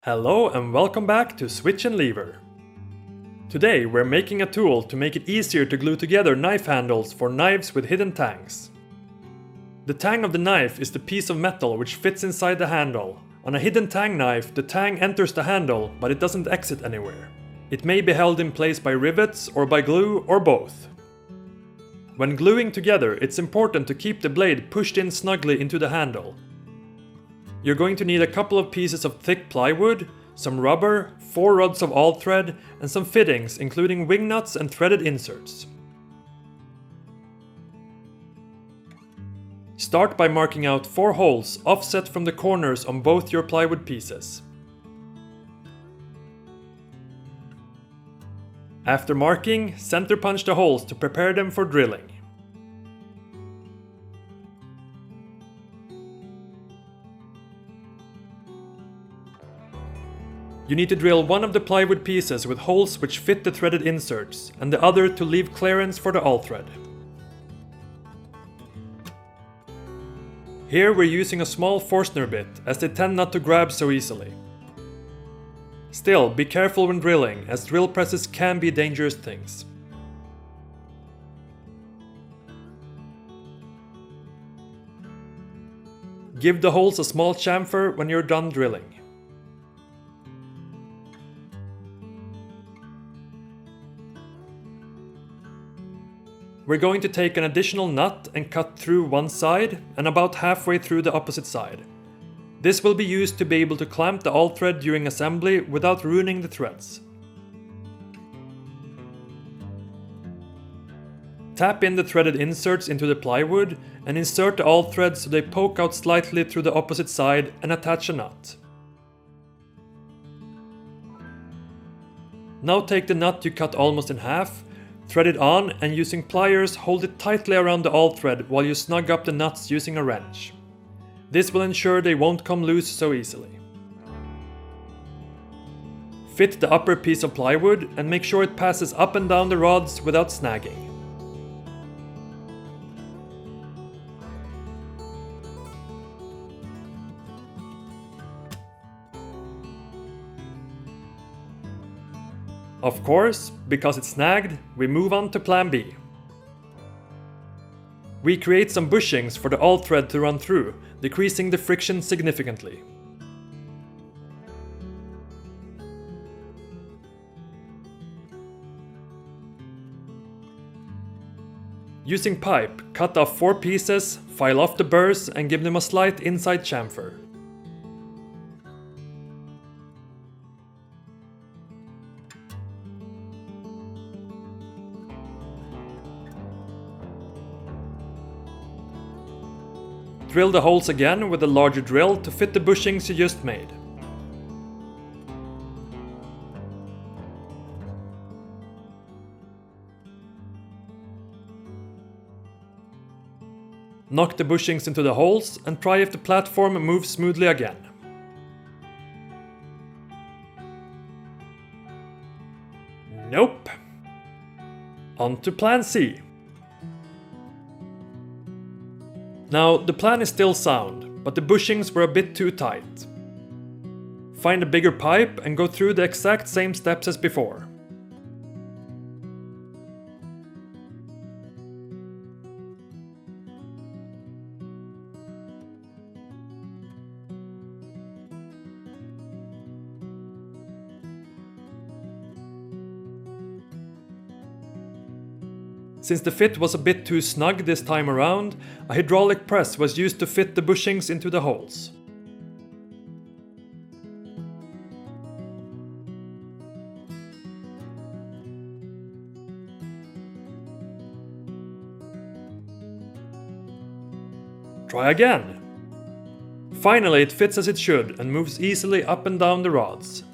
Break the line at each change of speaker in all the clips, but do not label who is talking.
Hello and welcome back to Switch and Lever. Today we're making a tool to make it easier to glue together knife handles for knives with hidden tangs. The tang of the knife is the piece of metal which fits inside the handle. On a hidden tang knife, the tang enters the handle, but it doesn't exit anywhere. It may be held in place by rivets or by glue or both. When gluing together, it's important to keep the blade pushed in snugly into the handle. You're going to need a couple of pieces of thick plywood, some rubber, 4 rods of all thread, and some fittings including wing nuts and threaded inserts. Start by marking out 4 holes offset from the corners on both your plywood pieces. After marking, center punch the holes to prepare them for drilling. You need to drill one of the plywood pieces with holes which fit the threaded inserts, and the other to leave clearance for the all thread. Here we're using a small Forstner bit, as they tend not to grab so easily. Still, be careful when drilling, as drill presses can be dangerous things. Give the holes a small chamfer when you're done drilling. We're going to take an additional nut and cut through one side and about halfway through the opposite side. This will be used to be able to clamp the all thread during assembly without ruining the threads. Tap in the threaded inserts into the plywood and insert the all threads so they poke out slightly through the opposite side and attach a nut. Now take the nut you cut almost in half, thread it on, and using pliers hold it tightly around the all thread while you snug up the nuts using a wrench. This will ensure they won't come loose so easily. Fit the upper piece of plywood and make sure it passes up and down the rods without snagging. Of course, because it's snagged, we move on to plan B. We create some bushings for the all thread to run through, decreasing the friction significantly. Using pipe, cut off 4 pieces, file off the burrs and give them a slight inside chamfer. Drill the holes again with a larger drill to fit the bushings you just made. Knock the bushings into the holes and try if the platform moves smoothly again. Nope. On to plan C. Now, the plan is still sound, but the bushings were a bit too tight. Find a bigger pipe and go through the exact same steps as before. Since the fit was a bit too snug this time around, a hydraulic press was used to fit the bushings into the holes. Try again. Finally, it fits as it should and moves easily up and down the rods.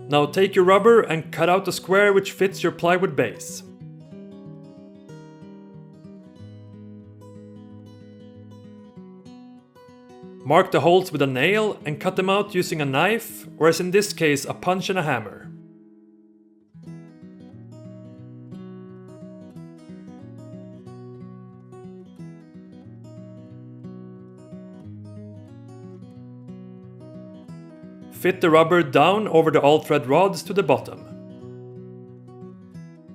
Now take your rubber and cut out a square which fits your plywood base. Mark the holes with a nail and cut them out using a knife, or as in this case, a punch and a hammer. Fit the rubber down over the all-thread rods to the bottom.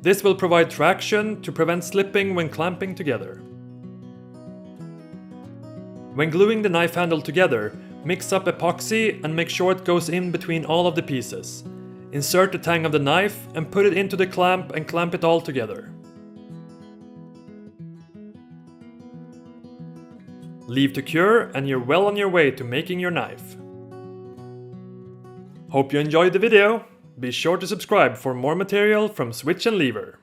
This will provide traction to prevent slipping when clamping together. When gluing the knife handle together, mix up epoxy and make sure it goes in between all of the pieces. Insert the tang of the knife and put it into the clamp and clamp it all together. Leave to cure and you're well on your way to making your knife. Hope you enjoyed the video. Be sure to subscribe for more material from Switch and Lever.